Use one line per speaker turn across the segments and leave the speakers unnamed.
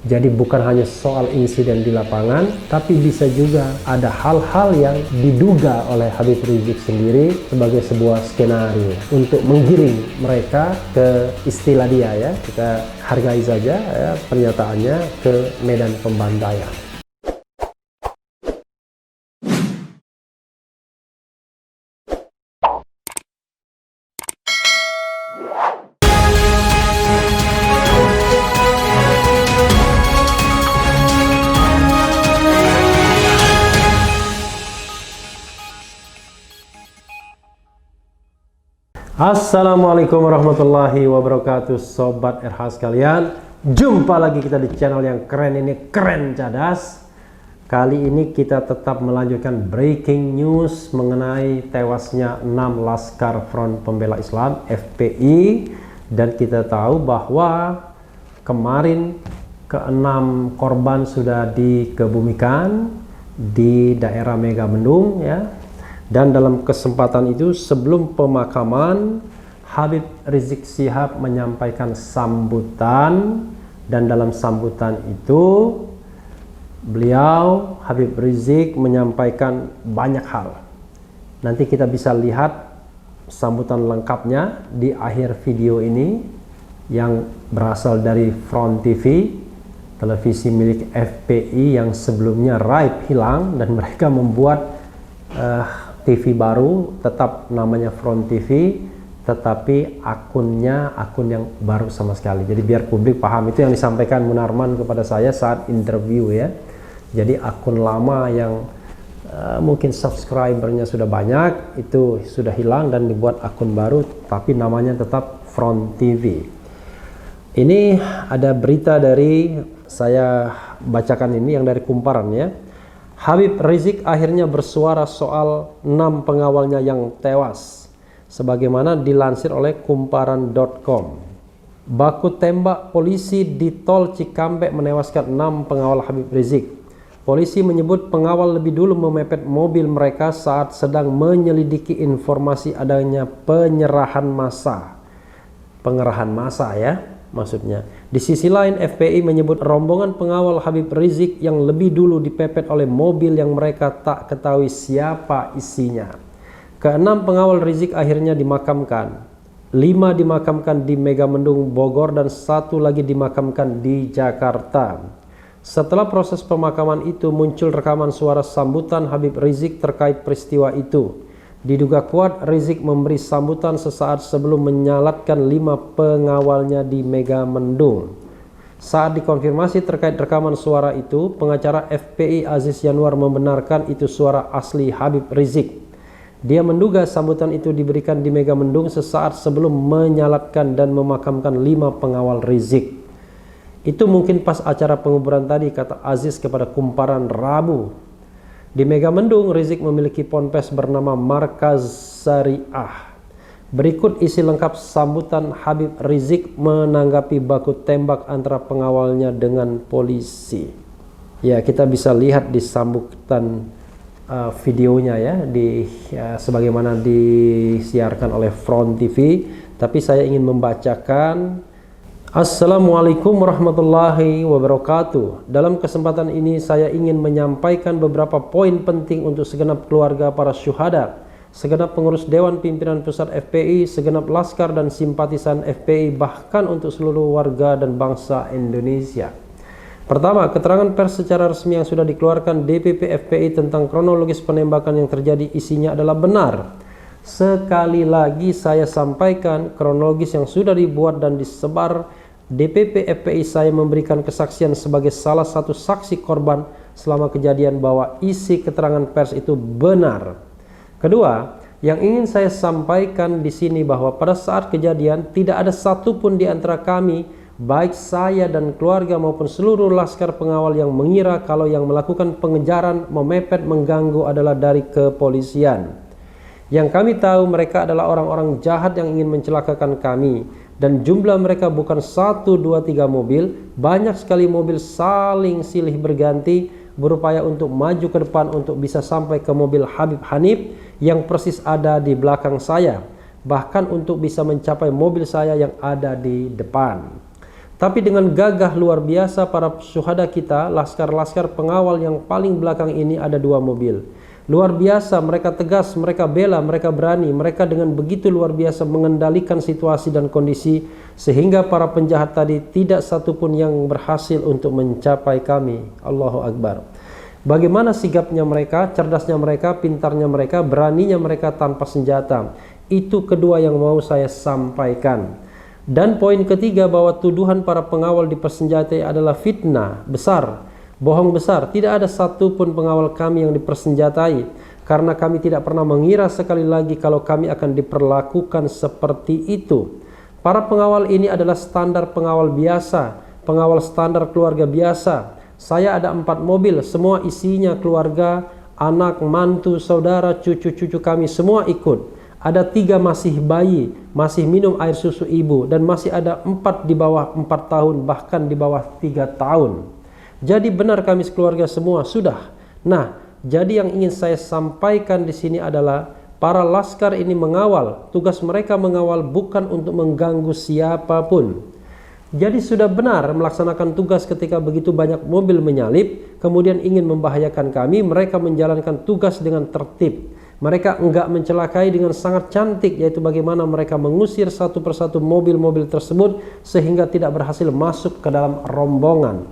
Jadi bukan hanya soal insiden di lapangan, tapi bisa juga ada hal-hal yang diduga oleh Habib Rizik sendiri sebagai sebuah skenario untuk menggiring mereka ke istilah dia ya, kita hargai saja ya, pernyataannya ke medan pembantaian. Assalamualaikum warahmatullahi wabarakatuh, Sobat RH sekalian. Jumpa lagi kita di channel yang keren ini, Keren Cadas. Kali ini kita tetap melanjutkan breaking news mengenai tewasnya 6 Laskar Front Pembela Islam FPI. Dan kita tahu bahwa kemarin ke-6 korban sudah dikebumikan di daerah Megamendung ya. Dan dalam kesempatan itu, sebelum pemakaman, Habib Rizik Syihab menyampaikan sambutan. Dan dalam sambutan itu, beliau Habib Rizik menyampaikan banyak hal. Nanti kita bisa lihat sambutan lengkapnya di akhir video ini, yang berasal dari Front TV, televisi milik FPI yang sebelumnya Raib hilang, dan mereka membuat TV baru, tetap namanya Front TV, tetapi akunnya akun yang baru sama sekali. Jadi biar publik paham, itu yang disampaikan Munarman kepada saya saat interview ya. Jadi akun lama yang mungkin subscribernya sudah banyak, itu sudah hilang dan dibuat akun baru, tapi namanya tetap Front TV. Ini ada berita dari, saya bacakan ini yang dari Kumparan ya. Habib Rizik akhirnya bersuara soal 6 pengawalnya yang tewas, sebagaimana dilansir oleh kumparan.com. Baku tembak polisi di tol Cikampek menewaskan 6 pengawal Habib Rizik. Polisi menyebut pengawal lebih dulu memepet mobil mereka saat sedang menyelidiki informasi adanya pengerahan massa ya maksudnya. Di sisi lain, FPI menyebut rombongan pengawal Habib Rizik yang lebih dulu dipepet oleh mobil yang mereka tak ketahui siapa isinya. Ke-6 pengawal Rizik akhirnya dimakamkan. 5 dimakamkan di Megamendung, Bogor, dan 1 lagi dimakamkan di Jakarta. Setelah proses pemakaman itu, muncul rekaman suara sambutan Habib Rizik terkait peristiwa itu. Diduga kuat Rizik memberi sambutan sesaat sebelum menyalatkan 5 pengawalnya di Megamendung. Saat dikonfirmasi terkait rekaman suara itu, pengacara FPI Aziz Yanuar membenarkan itu suara asli Habib Rizik. Dia menduga sambutan itu diberikan di Megamendung sesaat sebelum menyalatkan dan memakamkan 5 pengawal Rizik. Itu mungkin pas acara penguburan tadi, kata Aziz kepada Kumparan Rabu. Di Megamendung, Rizik memiliki ponpes bernama Markaz Syariah. Berikut isi lengkap sambutan Habib Rizik menanggapi baku tembak antara pengawalnya dengan polisi. Ya, kita bisa lihat di sambutan videonya ya, sebagaimana disiarkan oleh Front TV. Tapi saya ingin membacakan. Assalamualaikum warahmatullahi wabarakatuh. Dalam kesempatan ini saya ingin menyampaikan beberapa poin penting untuk segenap keluarga para syuhada, segenap pengurus Dewan Pimpinan Pusat FPI, segenap laskar dan simpatisan FPI, bahkan untuk seluruh warga dan bangsa Indonesia. Pertama, keterangan pers secara resmi yang sudah dikeluarkan DPP FPI tentang kronologis penembakan yang terjadi isinya adalah benar. Sekali lagi saya sampaikan, kronologis yang sudah dibuat dan disebar DPP FPI, saya memberikan kesaksian sebagai salah satu saksi korban selama kejadian bahwa isi keterangan pers itu benar. Kedua, yang ingin saya sampaikan di sini bahwa pada saat kejadian tidak ada satupun di antara kami, baik saya dan keluarga maupun seluruh laskar pengawal, yang mengira kalau yang melakukan pengejaran, memepet, mengganggu adalah dari kepolisian. Yang kami tahu mereka adalah orang-orang jahat yang ingin mencelakakan kami. Dan jumlah mereka bukan 1, 2, 3 mobil, banyak sekali mobil saling silih berganti berupaya untuk maju ke depan untuk bisa sampai ke mobil Habib Hanif yang persis ada di belakang saya, bahkan untuk bisa mencapai mobil saya yang ada di depan. Tapi dengan gagah luar biasa para syuhada kita, laskar-laskar pengawal yang paling belakang ini ada 2 mobil. Luar biasa, mereka tegas, mereka bela, mereka berani, mereka dengan begitu luar biasa mengendalikan situasi dan kondisi sehingga para penjahat tadi tidak satupun yang berhasil untuk mencapai kami. Allahu Akbar. Bagaimana sigapnya mereka, cerdasnya mereka, pintarnya mereka, beraninya mereka tanpa senjata. Itu kedua yang mau saya sampaikan. Dan poin ketiga, bahwa tuduhan para pengawal dipersenjatai adalah fitnah besar, bohong besar. Tidak ada satupun pengawal kami yang dipersenjatai, karena kami tidak pernah mengira sekali lagi kalau kami akan diperlakukan seperti itu. Para pengawal ini adalah standar pengawal biasa, pengawal standar keluarga biasa. Saya ada 4 mobil, semua isinya keluarga, anak, mantu, saudara, cucu-cucu kami semua ikut. Ada 3 masih bayi, masih minum air susu ibu, dan masih ada 4 di bawah 4 tahun, bahkan di bawah 3 tahun. Jadi benar kami sekeluarga semua sudah. Nah, jadi yang ingin saya sampaikan di sini adalah para laskar ini mengawal, tugas mereka mengawal bukan untuk mengganggu siapapun. Jadi sudah benar melaksanakan tugas ketika begitu banyak mobil menyalip, kemudian ingin membahayakan kami, mereka menjalankan tugas dengan tertib. Mereka enggak mencelakai dengan sangat cantik, yaitu bagaimana mereka mengusir satu persatu mobil-mobil tersebut sehingga tidak berhasil masuk ke dalam rombongan.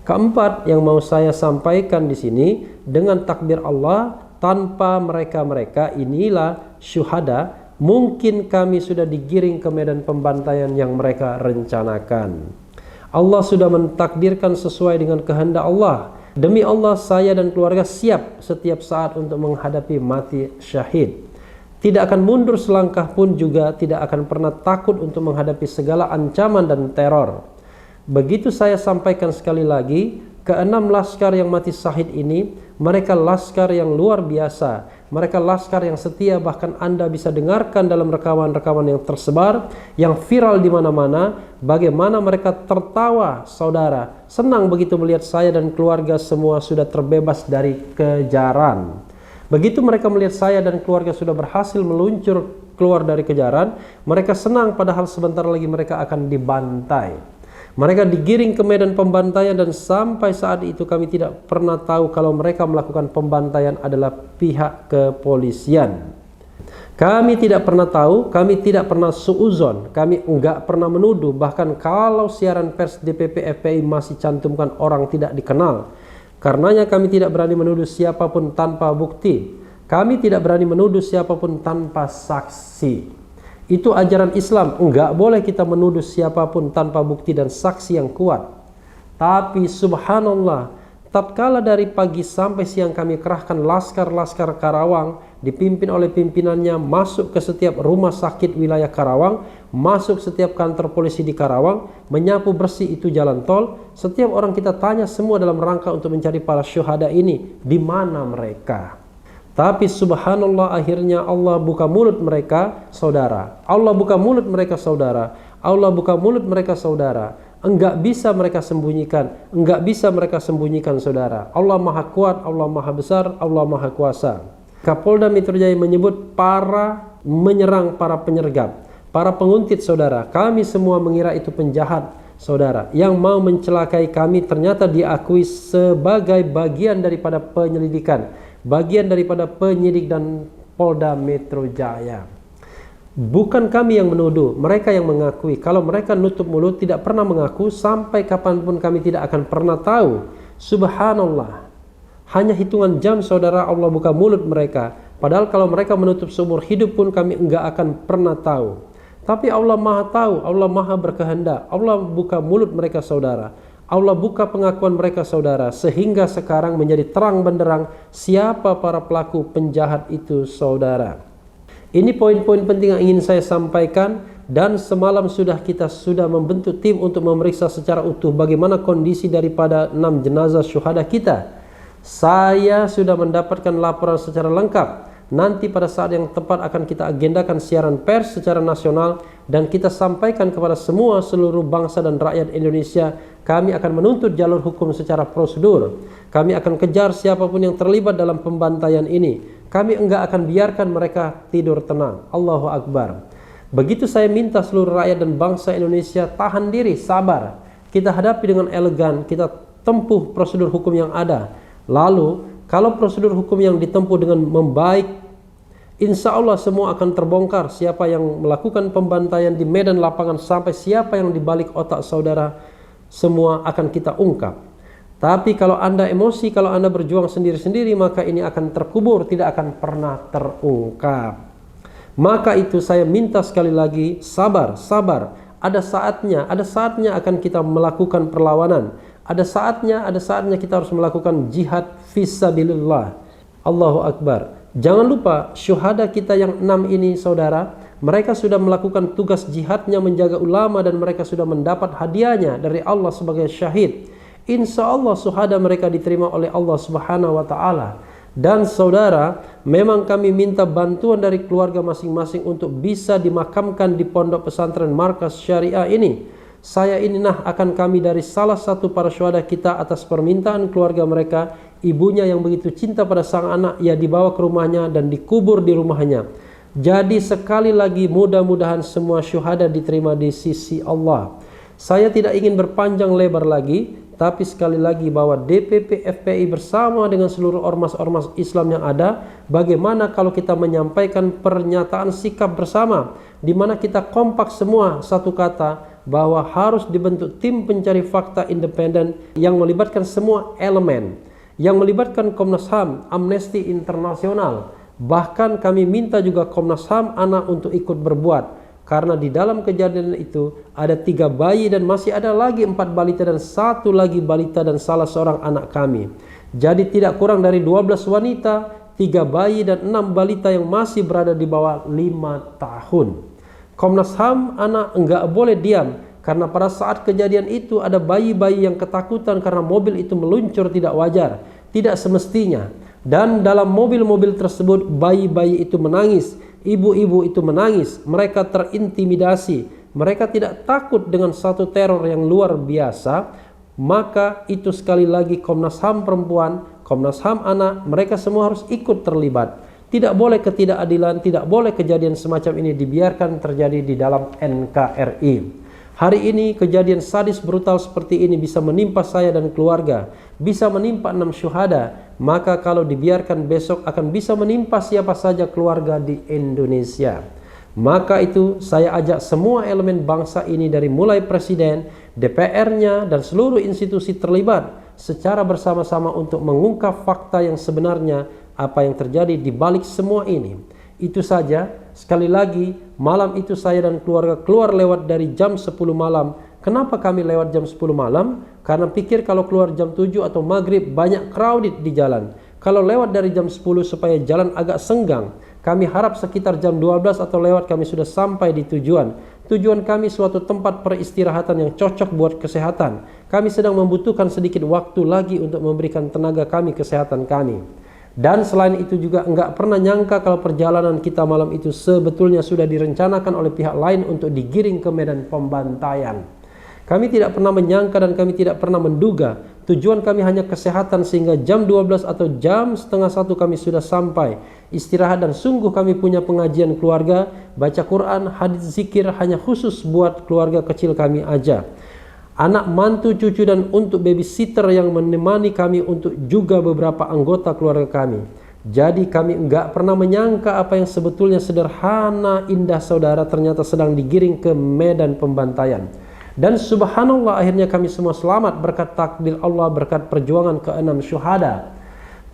Keempat yang mau saya sampaikan di sini, dengan takbir Allah, tanpa mereka-mereka inilah syuhada, mungkin kami sudah digiring ke medan pembantaian yang mereka rencanakan. Allah sudah mentakdirkan sesuai dengan kehendak Allah. Demi Allah, saya dan keluarga siap setiap saat untuk menghadapi mati syahid. Tidak akan mundur selangkah pun, juga tidak akan pernah takut untuk menghadapi segala ancaman dan teror. Begitu saya sampaikan sekali lagi, ke-6 laskar yang mati syahid ini, mereka laskar yang luar biasa. Mereka laskar yang setia, bahkan Anda bisa dengarkan dalam rekaman-rekaman yang tersebar, yang viral di mana-mana, bagaimana mereka tertawa, saudara. Senang begitu melihat saya dan keluarga semua sudah terbebas dari kejaran. Begitu mereka melihat saya dan keluarga sudah berhasil meluncur keluar dari kejaran, mereka senang, padahal sebentar lagi mereka akan dibantai. Mereka digiring ke medan pembantaian, dan sampai saat itu kami tidak pernah tahu kalau mereka melakukan pembantaian adalah pihak kepolisian. Kami tidak pernah tahu, kami tidak pernah suuzon, kami enggak pernah menuduh. Bahkan kalau siaran pers DPP FPI masih cantumkan orang tidak dikenal. Karenanya kami tidak berani menuduh siapapun tanpa bukti. Kami tidak berani menuduh siapapun tanpa saksi. Itu ajaran Islam, enggak boleh kita menuduh siapapun tanpa bukti dan saksi yang kuat. Tapi subhanallah, tatkala dari pagi sampai siang kami kerahkan laskar-laskar Karawang dipimpin oleh pimpinannya masuk ke setiap rumah sakit wilayah Karawang, masuk setiap kantor polisi di Karawang, menyapu bersih itu jalan tol. Setiap orang kita tanya semua dalam rangka untuk mencari para syuhada ini, di mana mereka? Tapi subhanallah, akhirnya Allah buka mulut mereka, saudara. Allah buka mulut mereka, saudara. Allah buka mulut mereka, saudara. Enggak bisa mereka sembunyikan. Enggak bisa mereka sembunyikan, saudara. Allah Maha Kuat, Allah Maha Besar, Allah Maha Kuasa. Kapolda Metro Jaya menyebut menyerang para penyergap, para penguntit, saudara. Kami semua mengira itu penjahat, saudara. Yang mau mencelakai kami ternyata diakui sebagai bagian daripada penyelidikan, bagian daripada penyidik dan Polda Metro Jaya. Bukan kami yang menuduh, mereka yang mengakui. Kalau mereka nutup mulut, tidak pernah mengaku, sampai kapanpun kami tidak akan pernah tahu. Subhanallah, hanya hitungan jam, saudara, Allah buka mulut mereka. Padahal kalau mereka menutup seumur hidup pun kami enggak akan pernah tahu. Tapi Allah Maha tahu, Allah Maha berkehendak. Allah buka mulut mereka, saudara. Allah buka pengakuan mereka, saudara, sehingga sekarang menjadi terang benderang siapa para pelaku penjahat itu, saudara. Ini poin-poin penting yang ingin saya sampaikan, dan semalam kita sudah membentuk tim untuk memeriksa secara utuh bagaimana kondisi daripada 6 jenazah syuhada kita. Saya sudah mendapatkan laporan secara lengkap. Nanti pada saat yang tepat akan kita agendakan siaran pers secara nasional, dan kita sampaikan kepada seluruh bangsa dan rakyat Indonesia. Kami akan menuntut jalur hukum secara prosedur. Kami akan kejar siapapun yang terlibat dalam pembantaian ini. Kami enggak akan biarkan mereka tidur tenang. Allahu Akbar. Begitu saya minta seluruh rakyat dan bangsa Indonesia tahan diri, sabar. kita hadapi dengan elegan, kita tempuh prosedur hukum yang ada. Lalu kalau prosedur hukum yang ditempuh dengan membaik, insya Allah semua akan terbongkar. Siapa yang melakukan pembantaian di medan lapangan sampai siapa yang dibalik otak saudara, semua akan kita ungkap. Tapi kalau Anda emosi, kalau Anda berjuang sendiri-sendiri, maka ini akan terkubur, tidak akan pernah terungkap. Maka itu saya minta sekali lagi, sabar, sabar. Ada saatnya akan kita melakukan perlawanan. Ada saatnya kita harus melakukan jihad fisabilillah. Allahu Akbar. Jangan lupa syuhada kita yang 6 ini saudara, mereka sudah melakukan tugas jihadnya menjaga ulama dan mereka sudah mendapat hadiahnya dari Allah sebagai syahid. Insya Allah syuhada mereka diterima oleh Allah Subhanahu wa Ta'ala. Dan saudara, memang kami minta bantuan dari keluarga masing-masing untuk bisa dimakamkan di pondok pesantren Markas Syariah ini. Saya ini akan kami dari salah satu para syuhada kita atas permintaan keluarga mereka. Ibunya yang begitu cinta pada sang anak, ia dibawa ke rumahnya dan dikubur di rumahnya. Jadi sekali lagi mudah-mudahan semua syuhada diterima di sisi Allah. Saya tidak ingin berpanjang lebar lagi, tapi sekali lagi bahwa DPP FPI bersama dengan seluruh ormas-ormas Islam yang ada, bagaimana kalau kita menyampaikan pernyataan sikap bersama, di mana kita kompak semua satu kata, bahwa harus dibentuk tim pencari fakta independen yang melibatkan semua elemen, yang melibatkan Komnas HAM, Amnesty Internasional, bahkan kami minta juga Komnas HAM anak untuk ikut berbuat. Karena di dalam kejadian itu ada 3 bayi dan masih ada lagi 4 balita dan 1 lagi balita dan salah seorang anak kami. Jadi tidak kurang dari 12 wanita, 3 bayi dan 6 balita yang masih berada di bawah 5 tahun. Komnas HAM anak enggak boleh diam, karena pada saat kejadian itu ada bayi-bayi yang ketakutan karena mobil itu meluncur tidak wajar, tidak semestinya. Dan dalam mobil-mobil tersebut bayi-bayi itu menangis, ibu-ibu itu menangis, mereka terintimidasi, mereka tidak takut dengan satu teror yang luar biasa. Maka itu sekali lagi Komnas HAM perempuan, Komnas HAM anak, mereka semua harus ikut terlibat. Tidak boleh ketidakadilan, tidak boleh kejadian semacam ini dibiarkan terjadi di dalam NKRI. Hari ini kejadian sadis brutal seperti ini bisa menimpa saya dan keluarga, bisa menimpa 6 syuhada, maka kalau dibiarkan besok akan bisa menimpa siapa saja keluarga di Indonesia. Maka itu saya ajak semua elemen bangsa ini dari mulai presiden, DPR-nya dan seluruh institusi terlibat secara bersama-sama untuk mengungkap fakta yang sebenarnya apa yang terjadi di balik semua ini. Itu saja. Sekali lagi, malam itu saya dan keluarga keluar lewat dari jam 10 malam. Kenapa kami lewat jam 10 malam? Karena pikir kalau keluar jam 7 atau maghrib banyak crowded di jalan. Kalau lewat dari jam 10 supaya jalan agak senggang. Kami harap sekitar jam 12 atau lewat kami sudah sampai di tujuan. Tujuan kami suatu tempat peristirahatan yang cocok buat kesehatan. Kami sedang membutuhkan sedikit waktu lagi untuk memberikan tenaga kami kesehatan kami. Dan selain itu juga enggak pernah nyangka kalau perjalanan kita malam itu sebetulnya sudah direncanakan oleh pihak lain untuk digiring ke medan pembantaian. Kami tidak pernah menyangka dan kami tidak pernah menduga. Tujuan kami hanya kesehatan sehingga jam 12 atau jam setengah 1 kami sudah sampai. Istirahat dan sungguh kami punya pengajian keluarga, baca Quran, hadis zikir hanya khusus buat keluarga kecil kami aja. Anak, mantu, cucu dan untuk babysitter yang menemani kami untuk juga beberapa anggota keluarga kami. Jadi kami enggak pernah menyangka apa yang sebetulnya sederhana indah saudara ternyata sedang digiring ke medan pembantaian. Dan subhanallah akhirnya kami semua selamat berkat takdir Allah, berkat perjuangan ke-6 syuhada.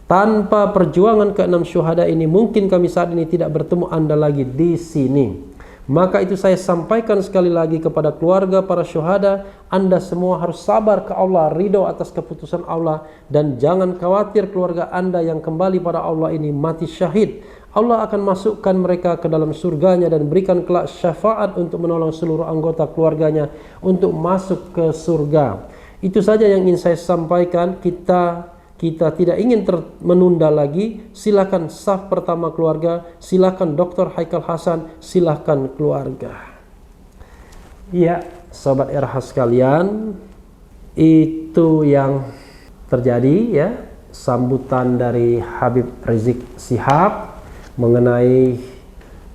Tanpa perjuangan ke-6 syuhada ini mungkin kami saat ini tidak bertemu Anda lagi di sini. Maka itu saya sampaikan sekali lagi kepada keluarga para syuhada, Anda semua harus sabar ke Allah, ridho atas keputusan Allah, dan jangan khawatir keluarga Anda yang kembali pada Allah ini mati syahid. Allah akan masukkan mereka ke dalam surganya dan berikan kelak syafaat untuk menolong seluruh anggota keluarganya untuk masuk ke surga. Itu saja yang ingin saya sampaikan. Kita tidak ingin menunda lagi. Silakan saf pertama keluarga, silakan Dr. Haikal Hasan, silakan keluarga. Ya, sobat RH sekalian, itu yang terjadi ya, sambutan dari Habib Rizik Syihab mengenai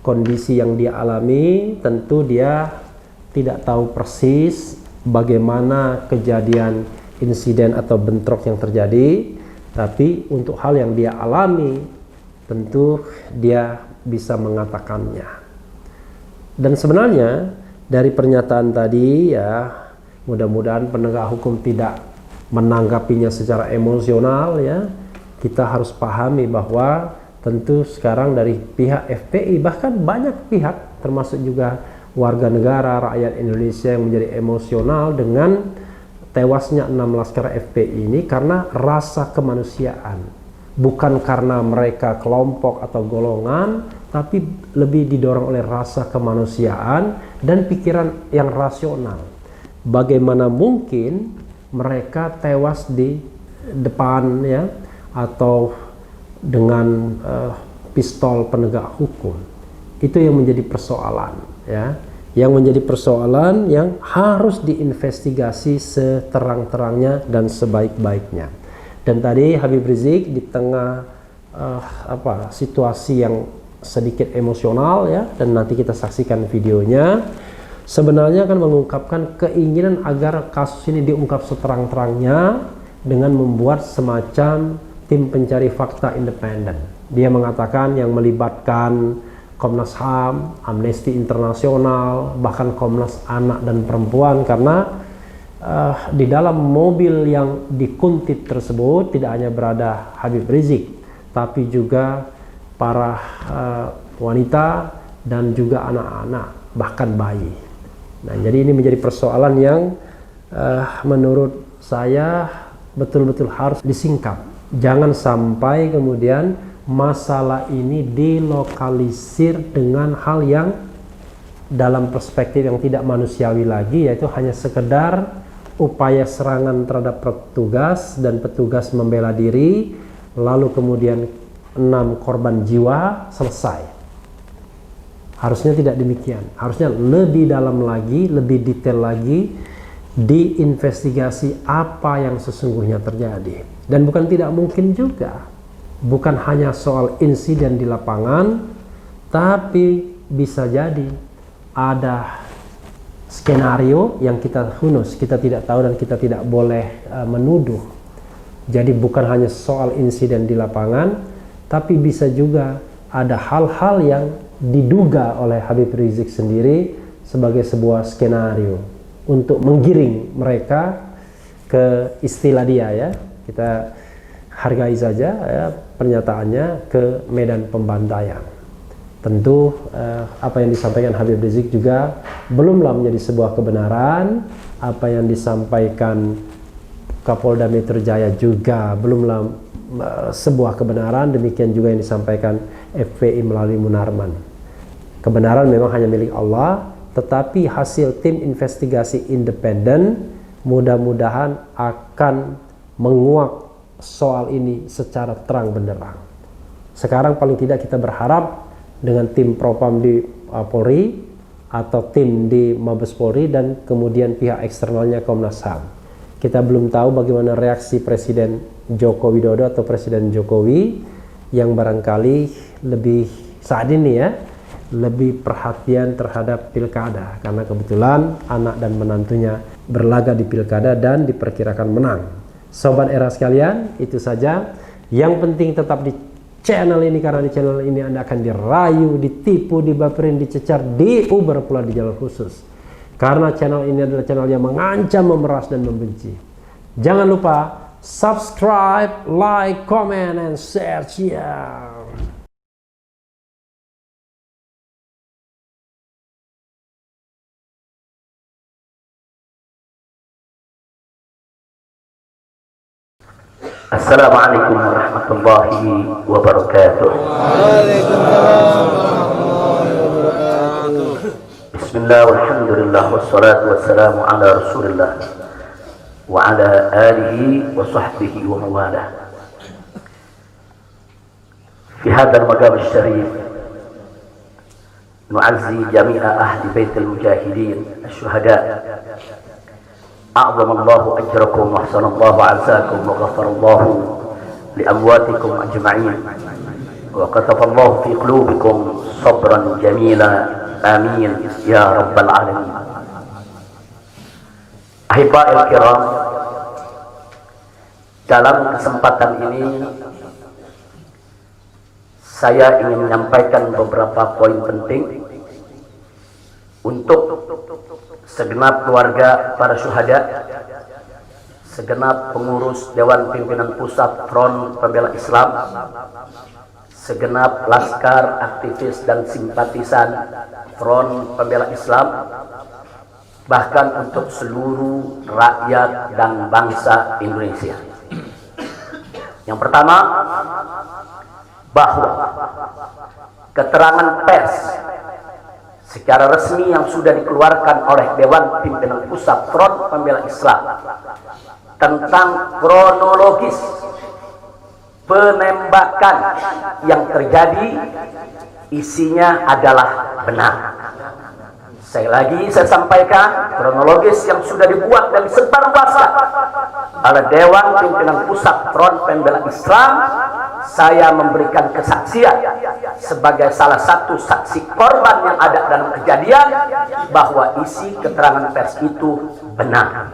kondisi yang dia alami. Tentu dia tidak tahu persis bagaimana kejadian insiden atau bentrok yang terjadi, tapi untuk hal yang dia alami tentu dia bisa mengatakannya. Dan sebenarnya dari pernyataan tadi ya, mudah-mudahan penegak hukum tidak menanggapinya secara emosional ya. Kita harus pahami bahwa tentu sekarang dari pihak FPI, bahkan banyak pihak termasuk juga warga negara rakyat Indonesia yang menjadi emosional dengan tewasnya 6 laskar FPI ini karena rasa kemanusiaan, bukan karena mereka kelompok atau golongan, tapi lebih didorong oleh rasa kemanusiaan dan pikiran yang rasional. Bagaimana mungkin mereka tewas di depan ya, atau dengan pistol penegak hukum? Itu yang menjadi persoalan ya, yang menjadi persoalan yang harus diinvestigasi seterang-terangnya dan sebaik-baiknya. Dan tadi Habib Rizik di tengah situasi yang sedikit emosional ya, dan nanti kita saksikan videonya, sebenarnya akan mengungkapkan keinginan agar kasus ini diungkap seterang-terangnya dengan membuat semacam tim pencari fakta independen. Dia mengatakan yang melibatkan Komnas HAM, Amnesty Internasional, bahkan Komnas Anak dan Perempuan, karena di dalam mobil yang dikuntit tersebut tidak hanya berada Habib Rizik, tapi juga para wanita dan juga anak-anak, bahkan bayi. Nah, jadi ini menjadi persoalan yang menurut saya betul-betul harus disingkap. Jangan sampai kemudian masalah ini dilokalisir dengan hal yang dalam perspektif yang tidak manusiawi lagi, yaitu hanya sekedar upaya serangan terhadap petugas dan petugas membela diri, lalu kemudian 6 korban jiwa, selesai. Harusnya tidak demikian. Harusnya lebih dalam lagi, lebih detail lagi, diinvestigasi apa yang sesungguhnya terjadi. Dan bukan tidak mungkin juga, bukan hanya soal insiden di lapangan, tapi bisa jadi ada skenario yang kita tidak tahu dan kita tidak boleh menuduh. Jadi bukan hanya soal insiden di lapangan, tapi bisa juga ada hal-hal yang diduga oleh Habib Rizik sendiri sebagai sebuah skenario untuk menggiring mereka ke, istilah dia ya, kita hargai saja ya, pernyataannya, ke medan pembantaian. Tentu apa yang disampaikan Habib Rizik juga belumlah menjadi sebuah kebenaran. Apa yang disampaikan Kapolda Metro Jaya juga belumlah sebuah kebenaran. Demikian juga yang disampaikan FPI melalui Munarman. Kebenaran memang hanya milik Allah, tetapi hasil tim investigasi independen mudah-mudahan akan menguak soal ini secara terang benderang. Sekarang paling tidak kita berharap dengan tim Propam di Polri atau tim di Mabes Polri dan kemudian pihak eksternalnya Komnas HAM. Kita belum tahu bagaimana reaksi Presiden Joko Widodo atau Presiden Jokowi yang barangkali lebih saat ini ya, lebih perhatian terhadap pilkada karena kebetulan anak dan menantunya berlaga di pilkada dan diperkirakan menang. Sobat Era sekalian, itu saja. Yang penting tetap di channel ini, karena di channel ini Anda akan dirayu, ditipu, dibaperin, dicecar, diuber pula di jalur khusus. Karena channel ini adalah channel yang mengancam, memeras, dan membenci. Jangan lupa subscribe, like, comment, and share.
Assalamualaikum warahmatullahi wabarakatuh.
Waalaikumsalam warahmatullahi wabarakatuh.
Bismillah walhamdulillah wassalatu wassalamu ala rasulillah wa ala alihi wa sahbihi wa mawalah. Fi hadha al-maqam al-sharif nu'azzi jami'a ahli bait al-mujahidin al-shuhada. أعظم الله أجركم وأحسن الله عزاكم وغفر الله لأمواتكم أجمعين وكتب الله في قلوبكم صبرا جميلا آمين يا رب العالمين. Ahiba'il kiram, dalam kesempatan ini saya ingin menyampaikan beberapa poin penting untuk segenap keluarga para syuhada, segenap pengurus Dewan Pimpinan Pusat Front Pembela Islam, segenap laskar, aktivis dan simpatisan Front Pembela Islam, bahkan untuk seluruh rakyat dan bangsa Indonesia. Yang pertama, bahwa keterangan pers secara resmi yang sudah dikeluarkan oleh Dewan Pimpinan Pusat Front Pembela Islam tentang kronologis penembakan yang terjadi isinya adalah benar. Saya sampaikan kronologis yang sudah dibuat dan disebarluaskan oleh Dewan Pimpinan Pusat Front Pembela Islam. Saya memberikan kesaksian sebagai salah satu saksi korban yang ada dalam kejadian bahwa isi keterangan pers itu benar.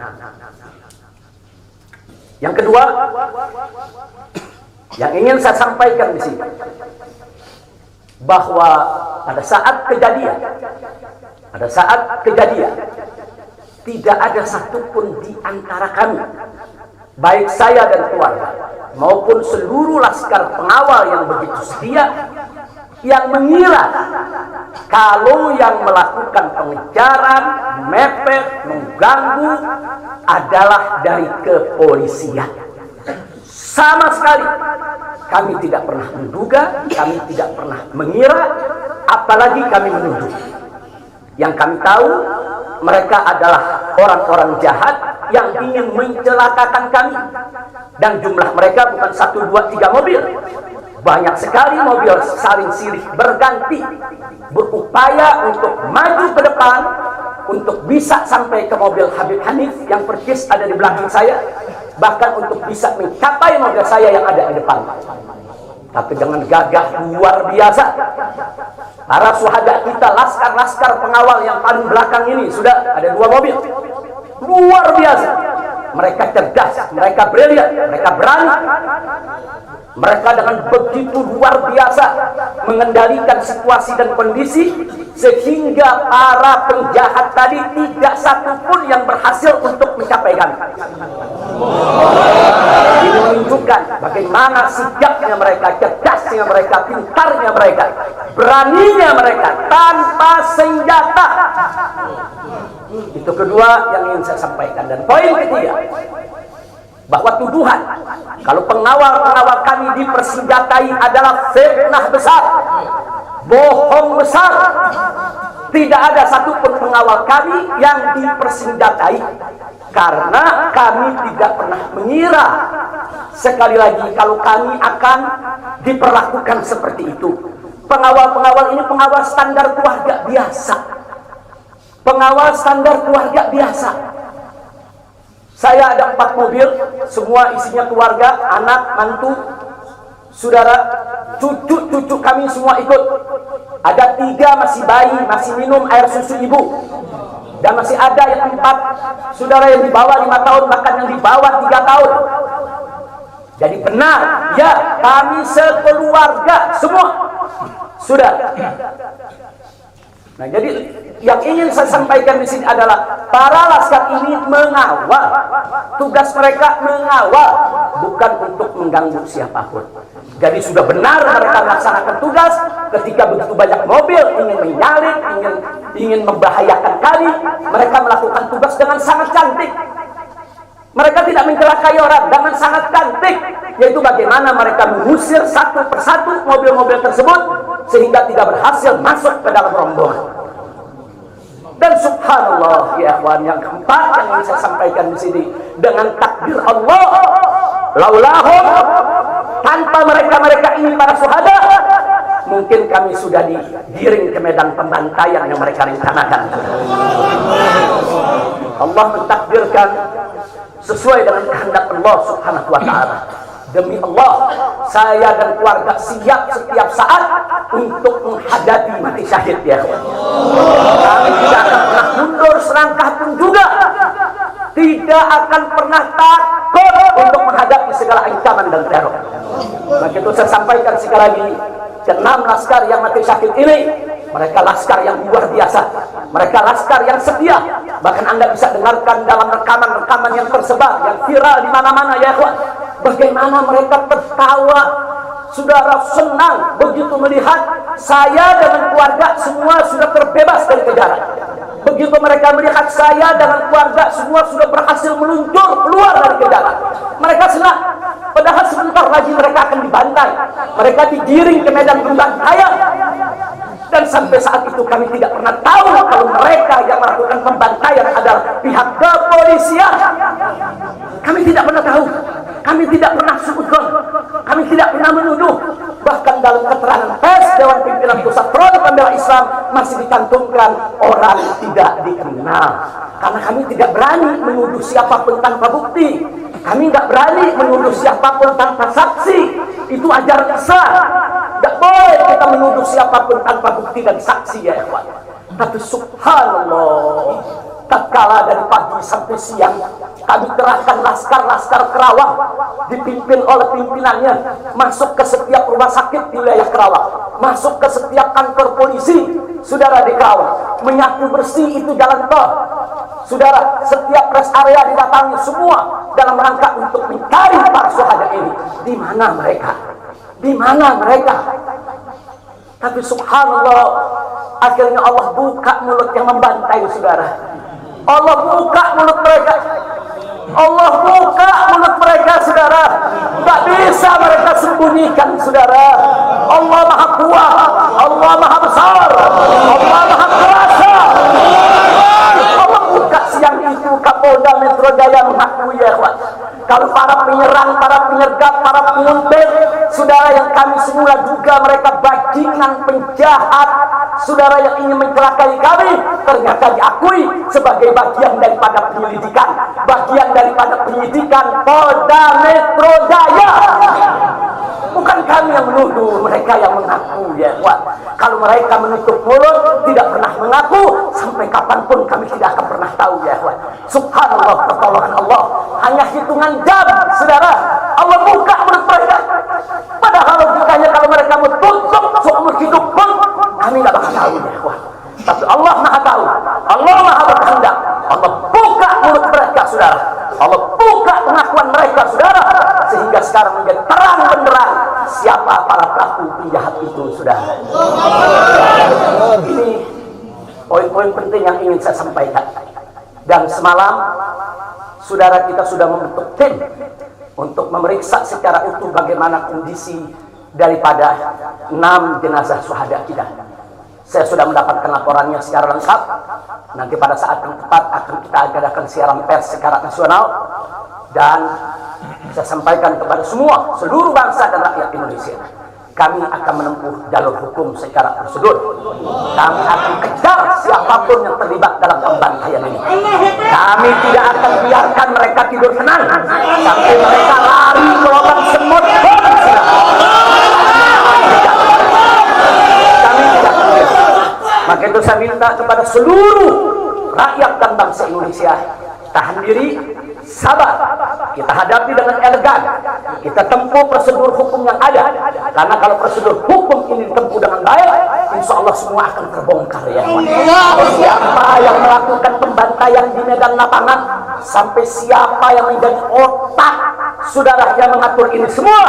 Yang kedua, yang ingin saya sampaikan di sini, bahwa pada saat kejadian tidak ada satupun di antara kami, baik saya dan keluarga maupun seluruh laskar pengawal yang begitu setia, yang mengira kalau yang melakukan pengejaran, mepet, mengganggu adalah dari kepolisian. Sama sekali kami tidak pernah menduga, kami tidak pernah mengira, apalagi kami menuduh. Yang kami tahu, mereka adalah orang-orang jahat yang ingin mencelakakan kami. Dan jumlah mereka bukan 1, 2, 3 mobil. Banyak sekali mobil saling silih berganti, berupaya untuk maju ke depan, untuk bisa sampai ke mobil Habib Hanif yang persis ada di belakang saya, bahkan untuk bisa mencapai mobil saya yang ada di depan. Tapi dengan gagah luar biasa, para syuhada kita, laskar-laskar pengawal yang paling belakang ini, sudah ada 2 mobil, luar biasa. Mereka cerdas, mereka brilian, mereka berani. Mereka dengan begitu luar biasa mengendalikan situasi dan kondisi, sehingga para penjahat tadi tidak satupun yang berhasil untuk mencapai kami. Ini menunjukkan bagaimana sigapnya mereka, cerdasnya mereka, pintarnya mereka, beraninya mereka tanpa senjata. Itu kedua yang ingin saya sampaikan. Dan poin ketiga, bahwa tuduhan kalau pengawal-pengawal kami dipersenjatai adalah fitnah besar, bohong besar. Tidak ada satupun pengawal kami yang dipersenjatai, karena kami tidak pernah mengira sekali lagi kalau kami akan diperlakukan seperti itu. Pengawal-pengawal ini pengawal standar keluarga biasa, pengawal standar keluarga biasa. Saya ada 4 mobil, semua isinya keluarga, anak, mantu, saudara, cucu-cucu kami semua ikut. Ada 3 masih bayi, masih minum air susu ibu. Dan masih ada yang 4 saudara yang di bawah 5 tahun, bahkan yang di bawah 3 tahun. Jadi benar, ya, kami sekeluarga semua. Sudah. Nah, jadi yang ingin saya sampaikan di sini adalah para laskar ini mengawal. Tugas mereka mengawal, bukan untuk mengganggu siapapun. Jadi sudah benar mereka melaksanakan tugas. Ketika begitu banyak mobil ingin menyalip, ingin membahayakan kami, mereka melakukan tugas dengan sangat cantik. Mereka tidak mencelakai orang, dengan sangat cantik, yaitu bagaimana mereka mengusir satu persatu mobil-mobil tersebut sehingga tidak berhasil masuk ke dalam rombongan. Dan subhanallah, ya akhwan, yang keempat yang ingin saya sampaikan di sini, dengan takdir Allah, laulahum, tanpa mereka ini para syuhada, mungkin kami sudah digiring ke medan pembantaian yang mereka rencanakan. Allah mentakdirkan sesuai dengan kehendak Allah subhanahu wa ta'ala. Demi Allah, saya dan keluarga siap setiap saat untuk menghadapi mati syahid, ya. Kami tidak akan pernah mundur selangkah pun juga. tidak akan pernah takut untuk menghadapi segala ancaman dan teror. Maka itu saya sampaikan sekali lagi, ke-6 laskar yang mati syahid ini, mereka laskar yang luar biasa, mereka laskar yang setia. Bahkan Anda bisa dengarkan dalam rekaman-rekaman yang tersebar, yang viral di mana-mana ya ikhwan, bagaimana mereka tertawa, saudara, senang begitu melihat saya dengan keluarga semua sudah terbebas dari kejaran. Begitu mereka melihat saya dengan keluarga semua sudah berhasil meluncur keluar dari kejaran, mereka senang. Padahal sebentar lagi mereka akan dibantai, mereka digiring ke medan pembantaian. Dan sampai saat itu kami tidak pernah tahu kalau mereka yang melakukan pembantaian adalah pihak kepolisian. Kami tidak pernah tahu, kami tidak pernah suudzon, kami tidak pernah menuduh. Bahkan dalam keterangan pers Dewan Pimpinan Pusat Front Pembela Islam masih dicantumkan orang tidak dikenal. Karena kami tidak berani menuduh siapapun tanpa bukti, kami nggak berani menuduh siapapun tanpa saksi. Itu ajaran Islam. Nggak boleh kita menuduh siapapun tanpa bukti dan saksi ya ikhwan. Tapi subhanallah, tatkala dari pagi sampai siang kami kerahkan laskar-laskar Kerawang dipimpin oleh pimpinannya masuk ke setiap rumah sakit di wilayah Kerawang, masuk ke setiap kantor polisi saudara di Kerawang, menyapu bersih itu jalan tol saudara, setiap rest area didatangi semua dalam rangka untuk mencari para syuhada ini. Di mana mereka? Di mana mereka? Tapi subhanallah, akhirnya Allah buka mulut yang membantai saudara. Allah buka mulut mereka. Allah buka mulut mereka saudara. Tak bisa mereka sembunyikan saudara. Allah maha kuat, Allah maha besar, Allah maha kuasa. Allah buka siang itu Kapolda Metro Jaya mengakui ya ikhwan, kalau para penyerang, para penyergap, para penguntit saudara yang kami semula duga mereka bajingan penjahat saudara yang ingin mencelakai kami, ternyata diakui sebagai bagian daripada penyelidikan, bagian daripada penyidikan Polda Metro Jaya. Bukan kami yang menuduh, mereka yang mengaku ya ikhwan. Kalau mereka menutup mulut, tidak pernah mengaku, sampai kapanpun kami tidak akan pernah tahu ya ikhwan. Subhanallah, pertolongan Allah hanya hitungan jam saudara, Allah buka mulut mereka. Padahal logikanya kalau mereka mau tutup seumur hidup pun kami tidak bakal tahu ya ikhwan. Tapi Allah maha tahu, Allah maha berkehendak. Allah buka mulut mereka saudara, Allah buka pengakuan mereka saudara, sehingga sekarang menjadi terang benderang siapa para pelaku penjahat itu saudara. Ini poin-poin penting yang ingin saya sampaikan. Dan semalam saudara kita sudah membentuk tim untuk memeriksa secara utuh bagaimana kondisi daripada 6 jenazah syuhada kita. Saya sudah mendapatkan laporannya secara lengkap. Nanti pada saat yang tepat akan kita adakan siaran pers secara nasional, dan saya sampaikan kepada semua seluruh bangsa dan rakyat Indonesia, kami akan menempuh jalur hukum secara prosedur. Kami akan kejar siapapun yang terlibat dalam pembantaian ini. Kami tidak akan biarkan mereka tidur tenang sampai mereka lari ke lubang semut. Kami tidak boleh. Maka itu saya minta kepada seluruh rakyat dan bangsa Indonesia, tahan diri, sabar. Kita hadapi dengan elegan, kita tempuh prosedur hukum yang ada. Karena kalau prosedur hukum ini ditempuh dengan baik, insya Allah semua akan terbongkar ya. Siapa yang melakukan pembantaian di medan lapangan, sampai siapa yang menjadi otak saudara yang mengatur ini, semua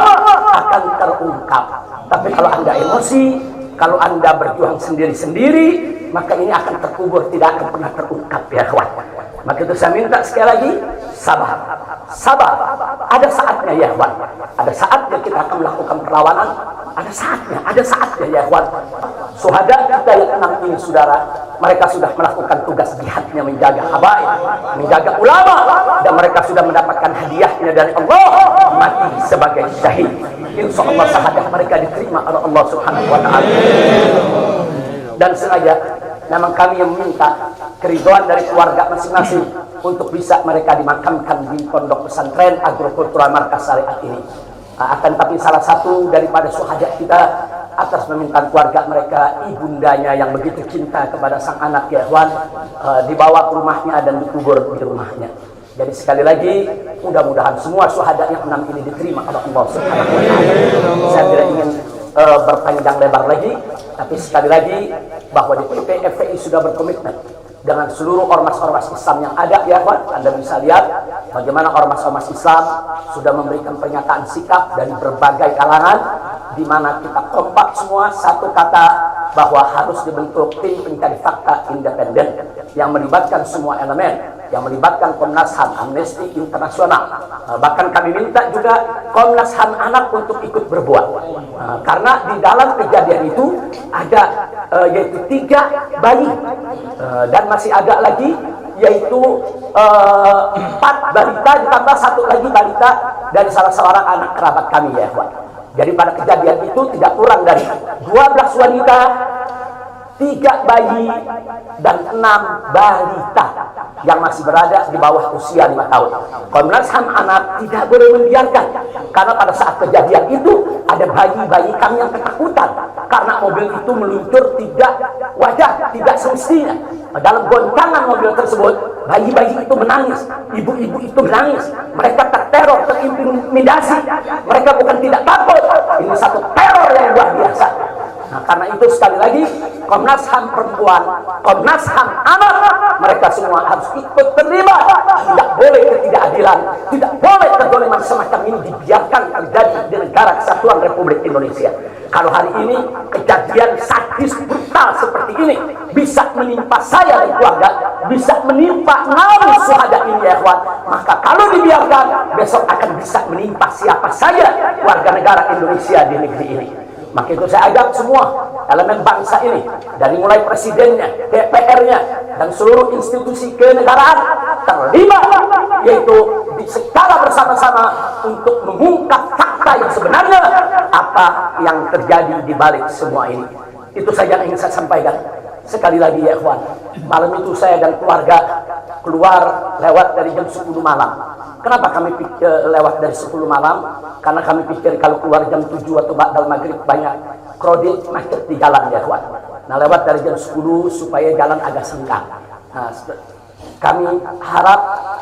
akan terungkap. Tapi kalau Anda emosi, kalau Anda berjuang sendiri-sendiri, maka ini akan terkubur, tidak akan pernah terungkap ya kawan. Maka itu saya minta sekali lagi, sabar, sabar. Ada saatnya ya kawan, ada saatnya kita akan melakukan perlawanan, ada saatnya ya kawan. Syuhada kita yang 6 ini saudara, mereka sudah melakukan tugas jihadnya, menjaga habaib, menjaga ulama, dan mereka sudah mendapatkan hadiahnya dari Allah, mati sebagai syahid. Insya Allah syahadat mereka diterima oleh Allah Subhanahu wa Ta'ala. Dan sengaja memang kami yang meminta keridhaan dari keluarga masing-masing untuk bisa mereka dimakamkan di pondok pesantren agrokultural markas syariat ini. Akan tapi salah satu daripada syuhada kita atas permintaan keluarga mereka, ibundanya yang begitu cinta kepada sang anak ya ikhwan, dibawa ke rumahnya dan dikubur di rumahnya. Jadi sekali lagi, mudah-mudahan semua syuhada yang 6 ini diterima oleh Allah Subhanahu wa Ta'ala. Saya tidak ingin berpanjang lebar lagi, tapi sekali lagi bahwa DPP FPI sudah berkomitmen dengan seluruh ormas-ormas Islam yang ada, ya kawan. Anda bisa lihat bagaimana ormas-ormas Islam sudah memberikan pernyataan sikap dari berbagai kalangan, di mana kita kompak semua satu kata bahwa harus dibentuk tim pencari fakta independen yang melibatkan semua elemen, yang melibatkan Komnas HAM, Amnesty Internasional. Bahkan kami minta juga Komnas HAM anak untuk ikut berbuat, karena di dalam kejadian itu ada yaitu 3 bayi, dan masih ada lagi yaitu 4 balita ditambah 1 lagi balita dari salah seorang anak kerabat kami, ya kawan. Jadi pada kejadian itu tidak kurang dari 12 wanita, 3 bayi, dan 6 balita yang masih berada di bawah usia 5 tahun. Komnas HAM anak tidak boleh membiarkan, karena pada saat kejadian itu ada bayi-bayi kami yang ketakutan karena mobil itu meluncur tidak wajar, tidak semestinya. Dalam goncangan mobil tersebut, bayi-bayi itu menangis, ibu-ibu itu menangis, mereka terteror, terintimidasi. Mereka bukan tidak takut, ini satu teror yang luar biasa. Nah, karena itu sekali lagi Komnas HAM perempuan, Komnas HAM anak, mereka semua harus ikut terlibat. Tidak boleh ketidakadilan, tidak boleh kezaliman semacam ini dibiarkan terjadi di negara kesatuan Republik Indonesia. Kalau hari ini kejadian sadis brutal seperti ini bisa menimpa saya dan keluarga, bisa menimpa 6 syuhada ini, ya kawan, maka kalau dibiarkan besok akan bisa menimpa siapa saja warga negara Indonesia di negeri ini. Maka itu saya ajak semua elemen bangsa ini, dari mulai presidennya, DPR-nya, dan seluruh institusi kenegaraan terlibat, yaitu secara bersama-sama untuk mengungkap fakta yang sebenarnya apa yang terjadi di balik semua ini. Itu saja yang ingin saya sampaikan. Sekali lagi, ya kawan, malam itu saya dan keluarga keluar lewat dari jam 10 malam. Kenapa kami lewat dari 10 malam? Karena kami pikir kalau keluar jam 7 atau ba'dal maghrib banyak krodit macet di jalan, ya kawan. Nah, lewat dari jam 10 supaya jalan agak senggang. Nah, kami harap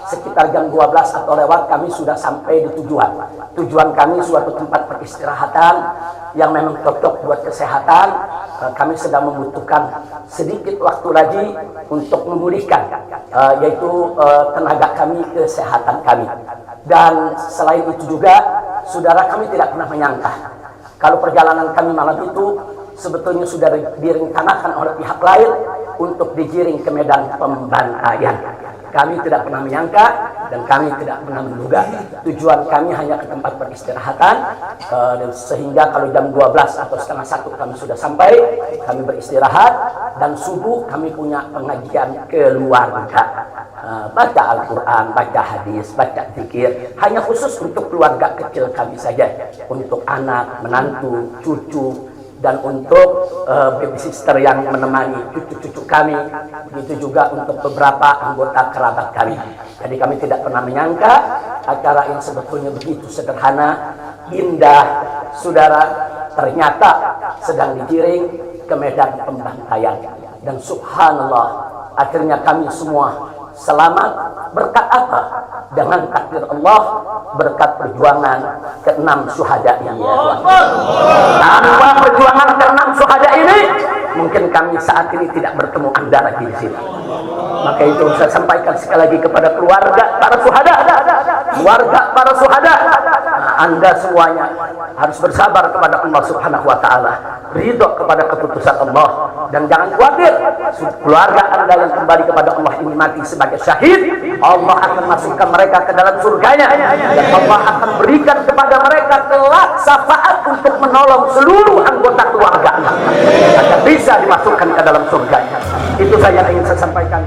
sekitar jam 12 atau lewat kami sudah sampai di tujuan. Tujuan kami suatu tempat peristirahatan yang memang cocok buat kesehatan. Kami sedang membutuhkan sedikit waktu lagi untuk memulihkan yaitu tenaga kami, kesehatan kami. Dan selain itu juga, saudara, kami tidak pernah menyangka kalau perjalanan kami malam itu sebetulnya sudah direncanakan oleh pihak lain untuk digiring ke medan pembantaian. Kami tidak pernah menyangka dan kami tidak pernah menduga. Tujuan kami hanya ke tempat peristirahatan, dan sehingga kalau jam 12 atau setengah 1 kami sudah sampai, kami beristirahat, dan subuh kami punya pengajian keluarga. Baca Al-Quran, baca hadis, baca zikir, hanya khusus untuk keluarga kecil kami saja, untuk anak, menantu, cucu, dan untuk babysitter yang menemani cucu-cucu kami, begitu juga untuk beberapa anggota kerabat kami. Jadi kami tidak pernah menyangka acara yang sebetulnya begitu sederhana, indah, saudara, ternyata sedang digiring ke medan pembantaian. Dan subhanallah, akhirnya kami semua selamat. Berkat apa? Dengan takdir Allah, berkat perjuangan ke-6 syuhada ini, ya Tuhan. Tanpa perjuangan ke-6 syuhada ini, mungkin kami saat ini tidak bertemu Anda lagi di sini. Maka itu saya sampaikan sekali lagi kepada keluarga para syuhada, keluarga para syuhada, Anda semuanya harus bersabar kepada Allah Subhanahu wa Ta'ala, ridho kepada keputusan Allah, dan jangan khawatir, keluarga Anda yang kembali kepada Allah ini mati sebagai syahid, Allah akan masukkan mereka ke dalam surganya, dan Allah akan berikan kepada mereka kelak syafaat untuk menolong seluruh anggota keluarga agar bisa dimasukkan ke dalam surganya. Itu saja yang ingin saya sampaikan.